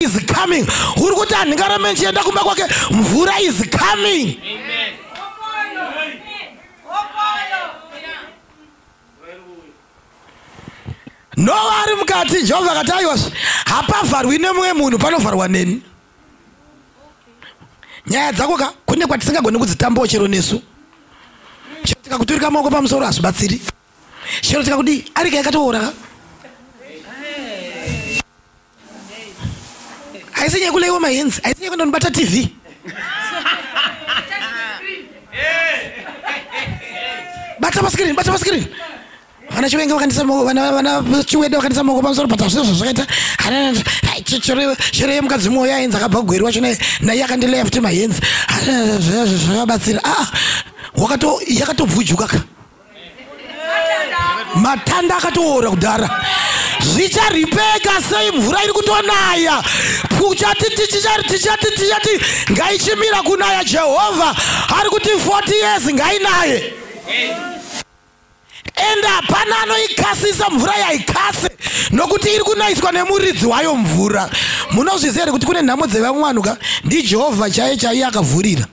is coming. Uri kuti anhingara menchienda kumba kwake, mvura is coming. Amen. No ari mukati Jehovah akataiwa hapavharwi nemumwe munhu panovharwa neni. Nyaya dzako kune kwatisingagoni kudzitambawo chero nesu. Chero tikakuturika maoko pamusoro hazvibatsiri. Chero tikakudi arika yakatoora. Haisi nyaya kuleiwa mahenzi, haisi nyaya kundonibata TV. Bata paskirini. Vana chiwenge vakandisa maoko, vana chiwede vakandisa maoko pamusoro patazvizvo zvakaita. Chero yemukadzi mwoyo yaenzi akabva kugweri wacho naye akandileya futi mahenzi. Zvakabatsira. Yakatobvujuka ka. Matanda akatoora kudhara. Zvicharipeka sei mvura iri kutonaya. Tichati ngaichimira kunaya. Jehovah ari kuti 40 years ngainaye. Enda hapana anoikasisa mvura yaikase nokuti iri kunaiswa nemuridzi wayo mvura. Munozviziva here kuti kune nhamo dzevamwanuka ndiJehovha chaiye akavhurira.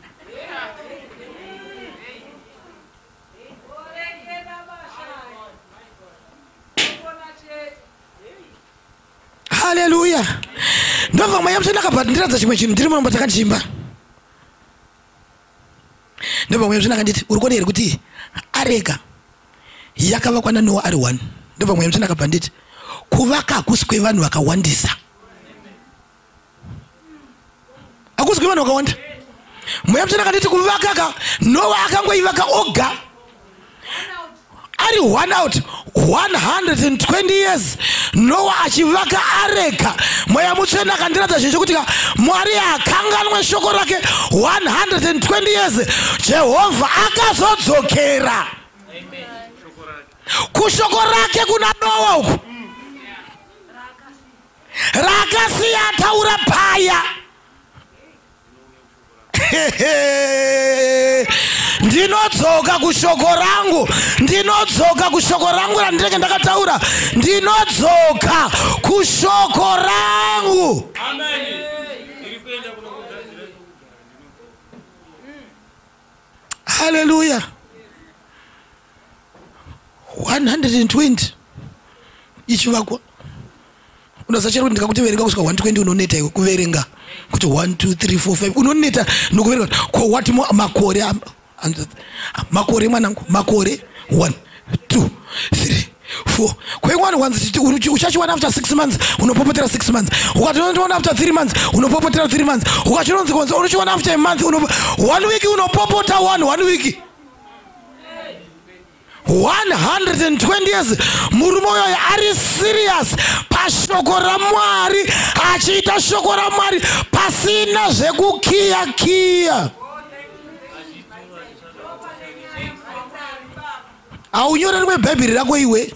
Haleluya. Ndobva mweya mutsvene akabva ndiradza chimwe chinhu ndiri munombo takachimba. Ndobva mweya mutsvene akanditi uri kuona here kuti areka yakavakwa naNoa ari 1. Ndobva mweya mutsvene akabva nditi kuvaka hakusi kwevanhu vakawandisa. Hakusi kwevanhu vakawanda. Mweya mutsvene akanditi kuvaka Noa akangoivaka oga. Ari 1 out 120 years Noa achivaka areka. Mweya mutsvene akandiradza chinhu chokuti Mwari akanganwe shoko rake 120 years. Jehovha akazodzokera kushoko rake kuna Noa uku rakasiya taura paya. Ndinodzoka kushoko rangu randinenge ndakataura. Ndinodzoka kushoko rangu. Hallelujah. 120 ichivakwa. Unasachera kuti ndikakuteverenga kusvika 120 unoneta iwe kuverenga. Kuti 1 2 3 4 5 unoneta nokuverenga. Ko wati makore mwanangu, makore 1 2 3 4. Kwaimwana wanzi uchachiwana after 6 months unopopotera 6 months. Ukatoona after 3 months unopopotera 3 months. Ukachonzi unochiwana after a month 1 week unopopota 1 week. 120 years murume uyoyo ari serious pashoko raMwari, achiita shoko raMwari pasina zvekukiya. Aunyorerwe bhaibheri rako iwe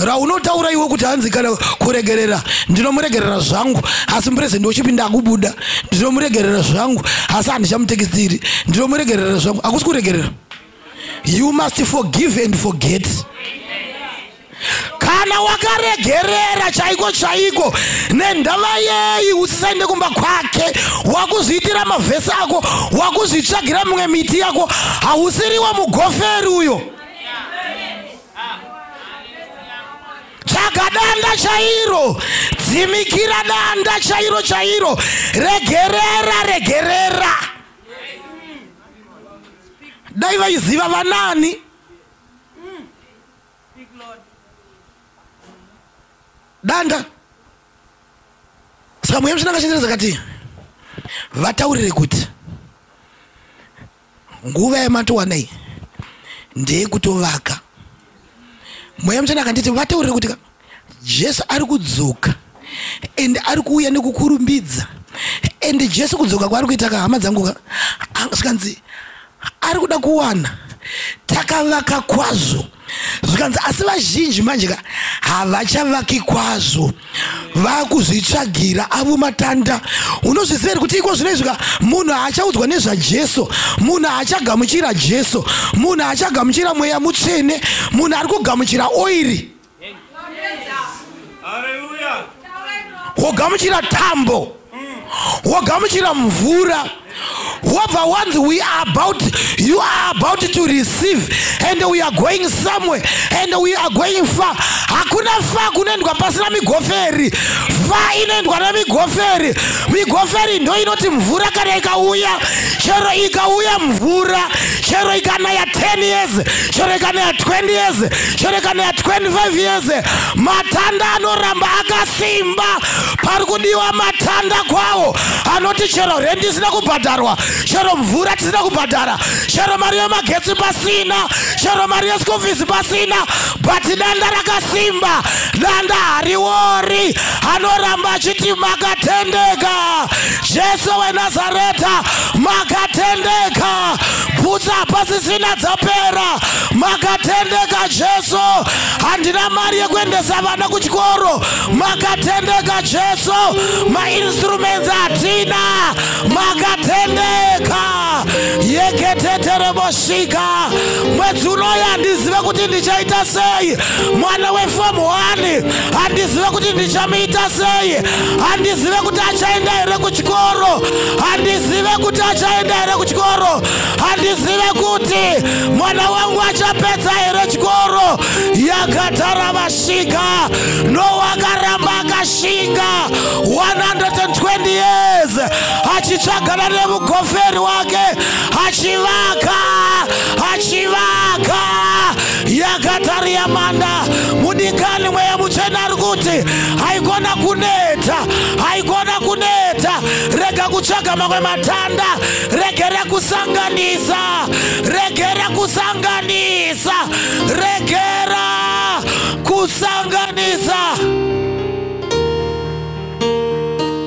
raunotaura iwe kuti hanzi kana kuregerera ndinomuregerera zvangu, asi murezende uchipinda akubuda ndinomuregerera zvangu, asi handichamutekistiri ndinomuregerera zvangu. Hakusi kuregerera. You must forgive and forget. Kana wakaregerera chaiko nendava yeyi usisaende kumba kwake, wakuzviitira mavhesi ako, wakuzvitsvagira mumwe miti yako, hausiriwa mugoferi uyo. Tsvaga danda chairo, dzimikira danda chairo, regerera. Dai vaiziva vanani. Danda. Saka mweya mutsvene akachenjerera zakati vataurire kuti nguva yamatowanai ndeyekutovaka. Mweya mutsvene akanditi vataurire kuti Jesu ari kudzoka ende ari kuuya nekukurumbidza. Ende Jesu kudzoka kwaari kuita hama dzangu zvikanzi ari kuda kuwana takavaka kwazvo. Zvikanzi asi vazhinji manje havachavaki kwazvo, vakuzvitsvagira avo matanda. Unozviziva here kuti iko zvinoizvika munhu haachaudzwa nezvaJesu, munhu haachagamuchira Jesu, munhu haachagamuchira mweya mutsvene, munhu ari kugamuchira oiri. wogamuchira tambo, wogamuchira mvura. Whatever ones you are about to receive, and we are going somewhere, and we are going far. Hakuna fa kunaendwa pasina migoferi. Fa inaendwa na migoferi. Migoferi ndo inoti mvura kana ikauya, chero ikauya mvura, chero ikanaya 10 years, chero ikanaya 20 years, chero ikanaya 25 years, matanda anoramba akasimba. Parikudiwa matanda kwawo anoti chero rendi sina kubhadharwa, chero mvura tisina kubhadhara, chero mari yemagetsi pasina, chero mari yeschool fees pasina, but danda rakasimba, danda hariwori, anoramba achiti makatendeka. Jesu weNazareta makatendeka, butsa pasisina dzapera, makatendeka Jesu. Handina mari yekuendesa vana kuchikoro, makatendeka Jesu. Ma instruments atina, makatendeka. Yeketetere boshika. Mwezi unoya handizive kuti ndichaita sei. Mwana weform 1 handizive kuti ndichamuita sei. Handizive kuti achaenda here kuchikoro, handizive kuti achaenda here kuchikoro, handizive kuti mwana wangu achapedza here chikoro. Yakatara vashika, no wakaramba akashinga 120 years achitsvagana nemugoferi wake, achivaka. Yakataria manda mudikani mweya muchena arikuti haigona kuneta. Rega kutsvaga mamwe matanda, regera kusanganisa.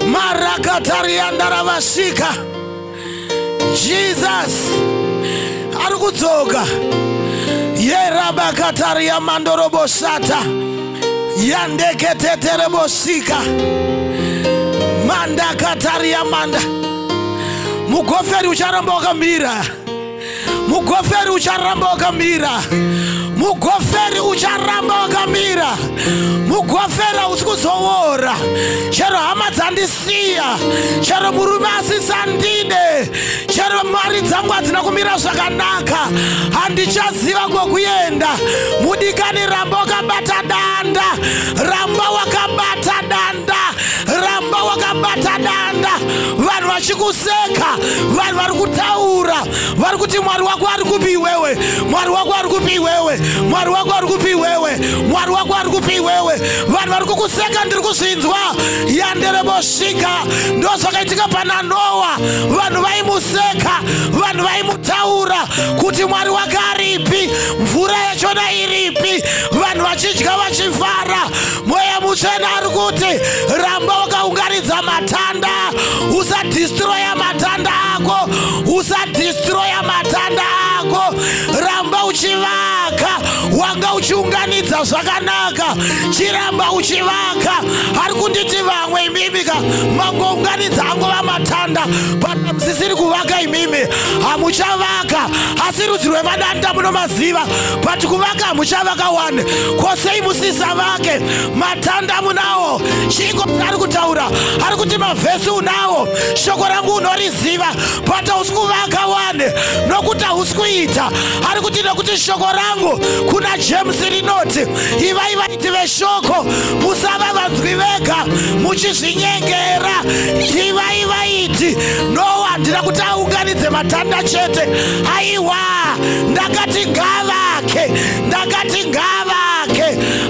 Marakataria ndaravashika. Jesus arikudzoka. Yerabakataria mandorobosata, yandeketetere bosika, manda kataria manda. Mugoferi ucharamba wakamira, mugoferi ucharamba wakamira, mugoferi ucharamba wakamira, mugoferi usikuzowora. Chero hama dzandisiya, chero murume asisandide, chero mari dzangu hadzina kumira zvakanaka, handichaziva kwekuenda. Mudikani ramba wakabata danda, ramba wakabata danda, ramba wakabata danda. Vanhu vachikuseka, vanhu vari kutaura, vari kuti mwari wako ari kupi wewe, mwari wako ari kupi wewe, mwari wako ari kupi wewe, mwari wako ari kupi wewe. Vanhu vari kukuseka ndiri kuzvinzwa. Yandereboshika. Ndo zvakaitika pana Noa. Vanhu vaimuseka, vanhu vaimutaura kuti mwari wake aripi, mvura yachona iripi. Vanhu vachidya vachifara. Mweya muchena ari kuti ramba wakaunganidza matanda, usadestroya matanda ako, usadestroya matanda ako. Ramba uchivaka, wanga uchiunganidza zvakanaka, chiramba uchivaka. Ari kunditi vamwe imimika mangounganidza angova matanda, but musisiri kuvaka imimi, hamuchavaka. Asi rudzi rwemadanda munomaziva, but kuvaka hamuchavaka one. Kosei musisavake, matanda munawo. Chingo ari kutaura, ari kuti mavhesi unawo, shoko rangu unoriziva, but hausikuvaka one, nokuti hausikuita. Ari kuti nokuti shoko rangu kuna James rinoti, ivai vaiti veshoko musava vanzwi vega muchizvinyengera. Ivai vaiti Noa ndira kuti aunganidze matanda chete. Aiwa, ndakati ngavake.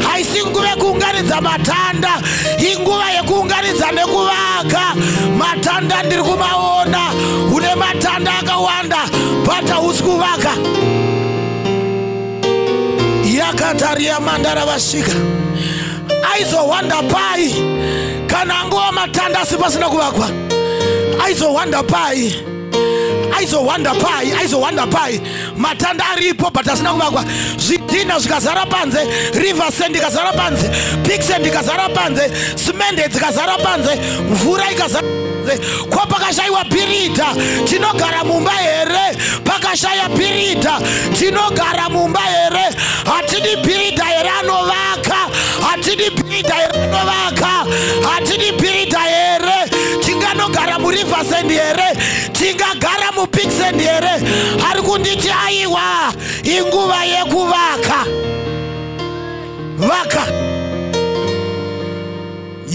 Haisi nguva yekuunganidza matanda, inguva yekuunganidza nekuvaka. Matanda ndiri kumaona, une matanda akawanda, but hausi kuvaka. Yakataria mandara vashika. Aizowanda pai kana angova matanda asi pasina kuvakwa. Aizowanda pai matanda aripo but asina kuvakwa. Zvidhina zvikazara panze, river sand ikazara panze, pigsand ikazara panze, simende dzikazara panze, mvura ikazara panze, kwa pakashaiwa pirita, tinogara mumba here. Pakashaya pirita, tinogara mumba here. Hatidi pirita here anovaka, hatidi pirita here anovaka, hatidi pirita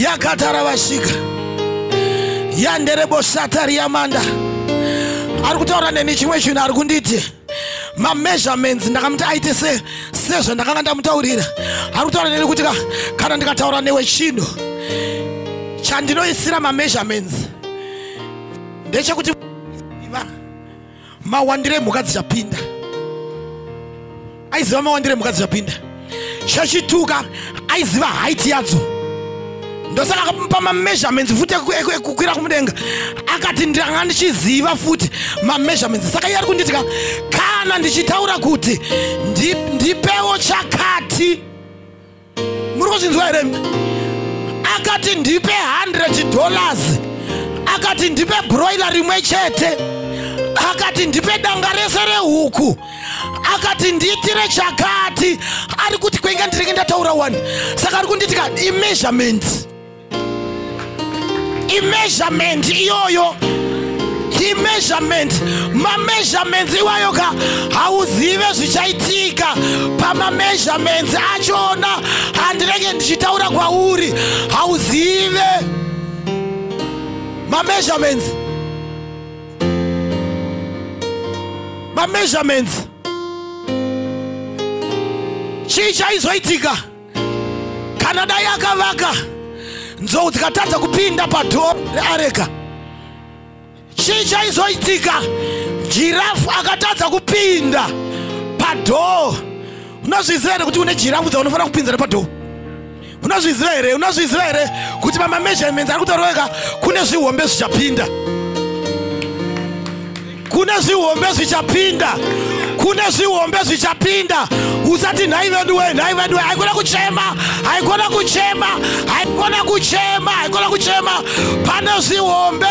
yakatara vashika yanderebo satari yamanda. Ari kutaura neni chimwe chinhu ari kunditi ma measurements ndakamuti aite sezvo ndakanga ndamutaurira. Ari kutaura neni kuti kana ndikataura newe chinhu chandinoisira ma measurements ndechekuti mawandire mhuka dzichapinda. Aiziva mawandire mhuka dzichapinda. Chachituka aiziva height yadzo. Ndosaka akamupa ma measurements futi ekukwira kumudenga. Akati ndanga ndichiziva futi ma measurements. Saka iye ari kunditi kana ndichitaura kuti ndipewo chakati. Muri kuzvinzwa here? Akati ndipe $100. Akati ndipe broiler rimwe chete. Akati ndipe danga rese rehuku. Akati ndiitire chakati. Ari kuti kwenga ndirenge ndataura one. Saka ari kunditi measurement. Measurement iyoyo. Measurement. Ma measurements iwayo hauzive zvichaitika pama measurements achona. Handirenge ndichitaura kwauri hauzive ma measurements. Ma measurements. Chii chaizoitika kana dai akavaka nzou dzikatadza kupinda padhoo reareka? Chii chaizoitika jirafu akatadza kupinda padhoo? Unozviziva here kuti une jirafu dzaunofanira kupinza nepadhoo? Unozviziva here? Unozviziva here kuti pama measurements ari kutaurika kune zvihombe zvichapinda? Kune zvihombe zvichapinda. Kune zvihombe zvichapinda. Usati nhai vedu we, nhai vedu we. Haikona kuchema, haikona kuchema, haikona kuchema, haikona kuchema. Pane zvihombe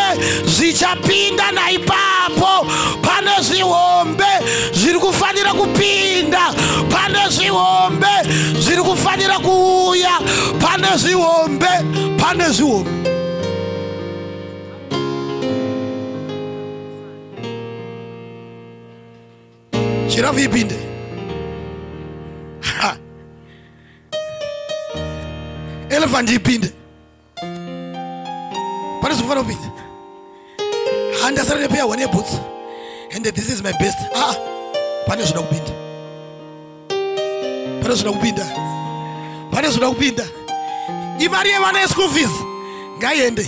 zvichapinda naipapo. Pane zvihombe zviri kufanira kupinda. Pane zvihombe zviri kufanira kuuya. Pane zvihombe, pane zvihombe. Jirafu ipinde. Elephant ipinde. Pane zvinofanira kupinda. Handasara nepeya one boots. And this is my best. Pane zvinoda kupinda. Pane zvinoda kupinda. Pane zvinoda kupinda. Imari yevana yeschool fees ngaiende.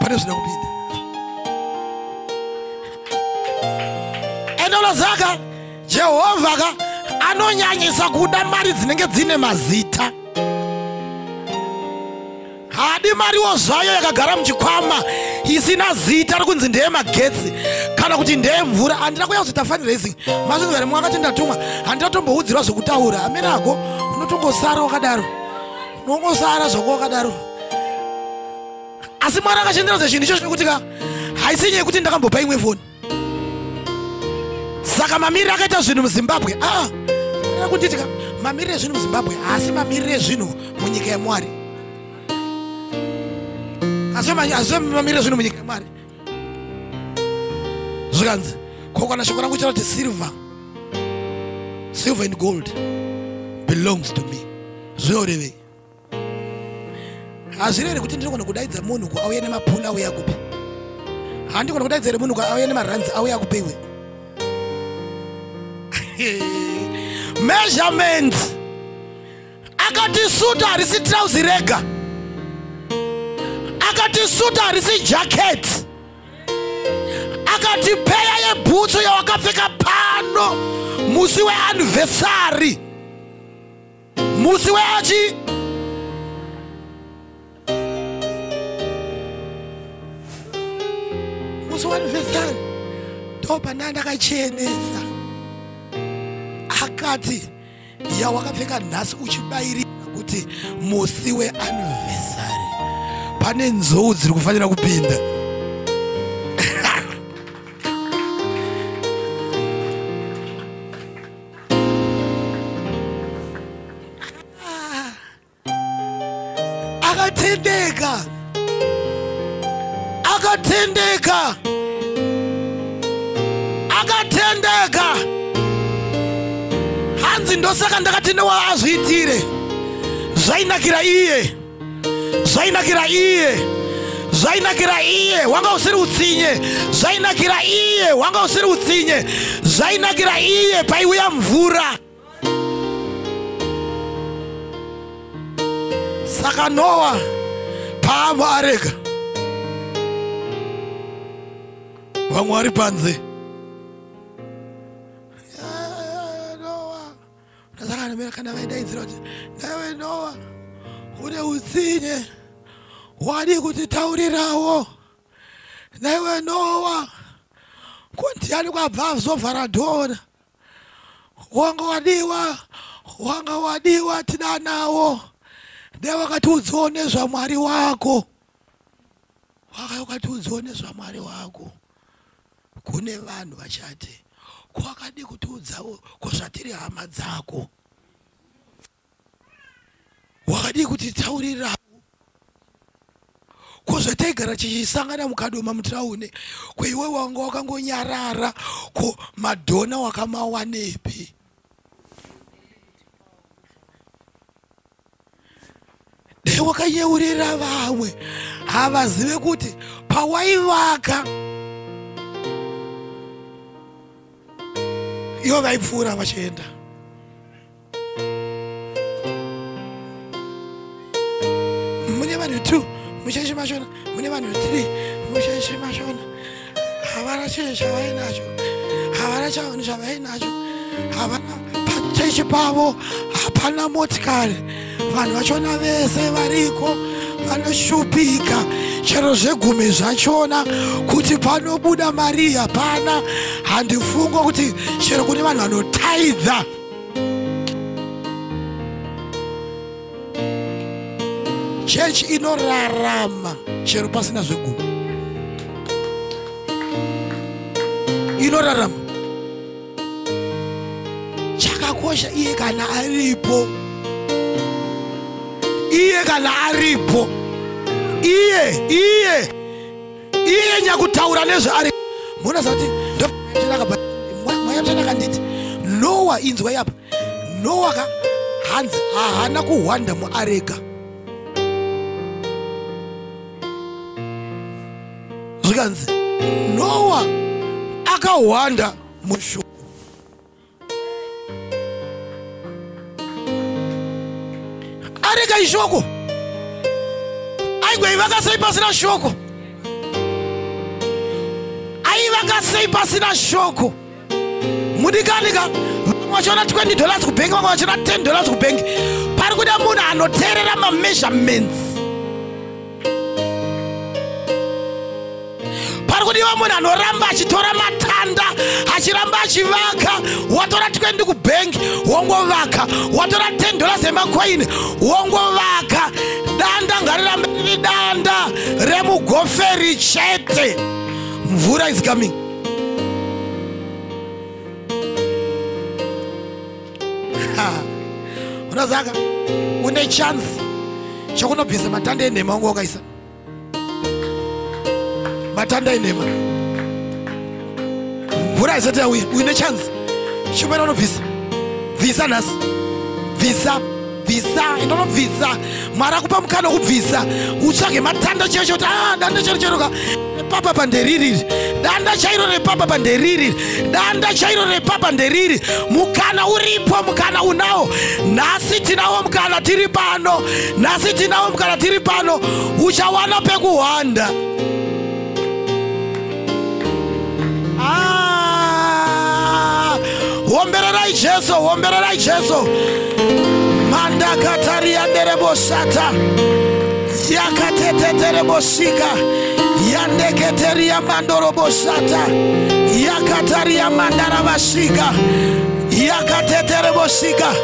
Pane zvinoda kupinda. Enda unozaka Jehovha anonyanyisa kuda mari dzinenge dzine mazita. Hadi mariwo zvayo yakagara muchikwama isina zita ari kunzi ndeye magetsi kana kuti ndeye mvura. Handina kuya kuzoita fundraising. Mazvinzwa here mwakati ndatumwa handiratomboudzirwa zvokutaura. Amene ako unotongosara wakadaro. Unongosara zvako wakadaro. Asi Mwari akachenjera zvinhu icho zvinokuti haisi nyaya yekuti ndakambopa imwe foni. Saka mamiriro akaita zvinhu muZimbabwe. Ari kunditi mamiriro ezvinhu muZimbabwe asi mamiriro ezvinhu munyika yaMwari. Asi mamiriro ezvinhu munyika yaMwari. Zvikanzi kokwana shoko rangu chati silver and gold belongs to me. Zvinorevei? Hazvireve kuti ndinogona kudaidza munhu auye nemapuli auye akupi. Handigona kudaidza munhu auye nemaranzi auye akupiwe. Measurement. Akati suit harisi trouser rega. Akati suit harisi jacket. Akati peya yebhutsu yawakapfeka pano musi weanniversary. Musi weachi musi weanniversary. Topa nanda kachenesa. Akati yawakapfeka nhasi uchibairira kuti musi weanniversary pane nzou dziri kufanira kupinda. Akatendeka. Akatendeka. Akatendeka. Hanzi ndosaka ndakati newa azviitire zvainakira iye. zvainakira iye, zvainakira iye wanga usiri utsinye, zvainakira iye wanga usiri utsinye, zvainakira iye paiuya mvura. Saka Noa paamba areka, vamwe vari panze. Noa ndasakanamira kana vaidaidzira kuti naiwe Noa une utsinye, wadi kutitaurirawo. Naiwe Noa kundiani kwabva zovhara dhora, wanga wadiwa tidanawo. Ndewakatiudzawo nezvaMwari wako, wakatiudzawo nezvaMwari wako. Kune vanhu vachati kwakadi kutiudzawo kwazvatiri hama dzako, wakadi kutitaurirawo kwazvataigara tichisangana mukadoma mutirauni, kweiwe wanga wakangonyarara, ko madhona wakamawanepi? Wakayeurira vamwe havazive kuti pawaivaka ivo vaipfuura vachienda. Mune vanhu 2 musheshi mashona, mune vanhu 3 musheshi mashona. Havana chinhu chavainacho, havana chinhu chavainacho, havana pachechi pavo, hapana motikari. Vanhu vachona vese variko vanoshupika, chero zvegumi zvachona kuti panobuda mari hapana. Handifungwa kuti chero kune vanhu vanotaidza. Chechi inorarama chero pasina zvegumi, inorarama. Chakakosha iye kana aripo, iye kana aripo, iye nyakutaura nezvaari. Munoziva kuti mwayamchana kanditi Noa inzwa yapa. Noa hanzi haana kuhwanda muareka. Zvikanzi Noa akahwanda mushoko. Areka ishoko aigwaivaka sei pasina shoko, aivaka sei pasina shoko. Mudikanika vachona $20 kubengi, vamwe vachona $10 kubengi. Pari kuda munhu anoteerera mameasurements, pari kudiwa munhu anoramba achitora matanda achiramba achivaka. Watora $20 kubengi wongovaka, watora $10 emakoini wongovaka. Danda ngarirambe riri danda remugoferi chete. Mvura is coming. Unazaka une chance chokunobvisa matanda enhema wangu wakaisa matanda enhema. Mvura isati yauya, une chance chimwena unobvisa. Bvisa nhasi, bvisa indonobvisa. Mwari akupa mukana wokubvisa. Utsvage matanda chaiwo kuti danda chero repapa nderiri, danda chairo repapa nderiri, danda chairo repapa nderiri. Mukana uripo, mukana unawo. Nhasi tinawo mukana tiri pano, nhasi tinawo mukana tiri pano. Uchawana pekuhwanda. Wombererai Jesu, wombererai Jesu. Manda kataria derebosata, yakateteterebosika, yandeketeria mandorobosata, yakataria mandaravasika, yakateterebosika.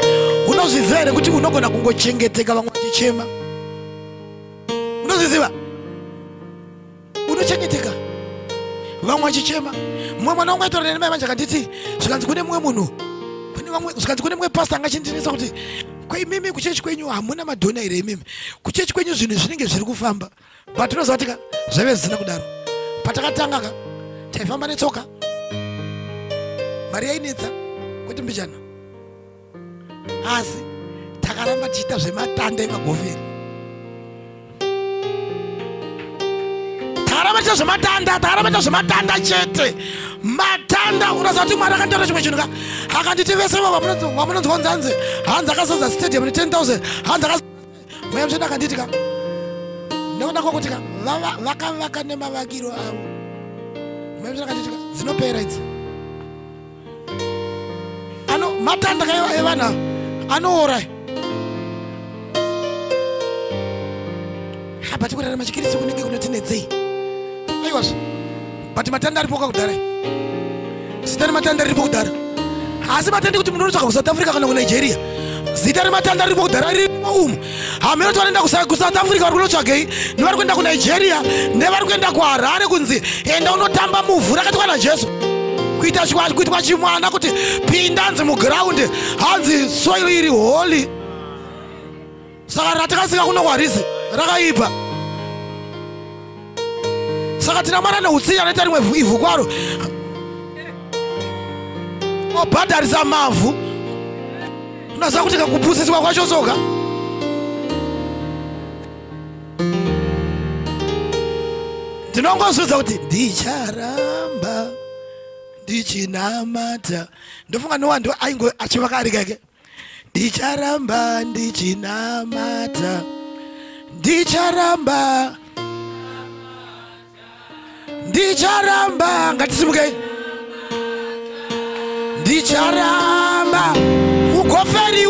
Unozviziva here kuti unogona kungochengeteka vamwe vachichema? Unozviziva? Unochengeteka vamwe vachichema. Mumwe mwana wangu aitora nemai manje akanditi zvikanzi kune mumwe munhu, zvikanzi kune mumwe pastor angachindirisa kuti kwaimimi kuchechi kwenyu hamuna madhona here imimi, kuchechi kwenyu zvinhu zvinenge zviri kufamba. But unoziva kuti zvave zvisina kudaro. Patakatanga taifamba netsoka, mari yainetsa kuti mbichana, asi takaramba tichiita zvematanda emagoferi. taramata zvematanda chete. Matanda unazati Mwari akantaura chimwe chinhu ka akanditi vese vamunonzwa nzanzi hanzi akasadza stadium ne10,000 hanzi akasadza mweya mutsvene akanditi ka nekuda kwokuti ka vakavaka nemavakiro avo mweya mutsvene akanditi ka dzinopera idzi matanda evana anoora habati kurarama chikirisi kunenge kunotinedzei aiwazvo but matanda aripoka kudhara zita rematanda riripo kudhara asi matandi kuti munhu unotsvaka kuSouth Africa kana kuNigeria zita rematanda riripo kudhara ririmo umu hamunoti vanoenda kuSouth Africa vari kunotsvagei nevari kuenda kuNigeria nevari kuenda kuHarare kunzi enda unotamba muvhu rakaitwa naJesu kuitwa chimwana kuti pinda hanzi mugiraundi hanzi soil iri holy saka ratakasika kuno kwaRizi rakaipa saka tina mwana neutsinye anoita rimwe ivhu kwaro obhadharisa mavhu unaziva kuti kakupusiswa kwacho soka ndinongozvidza kuti ndicharamba ndichinamata ndofunga nowando aingo achivaka ari kake ndicharamba ndichinamata ndicharamba ngatisimukei ndicharamba mugoferi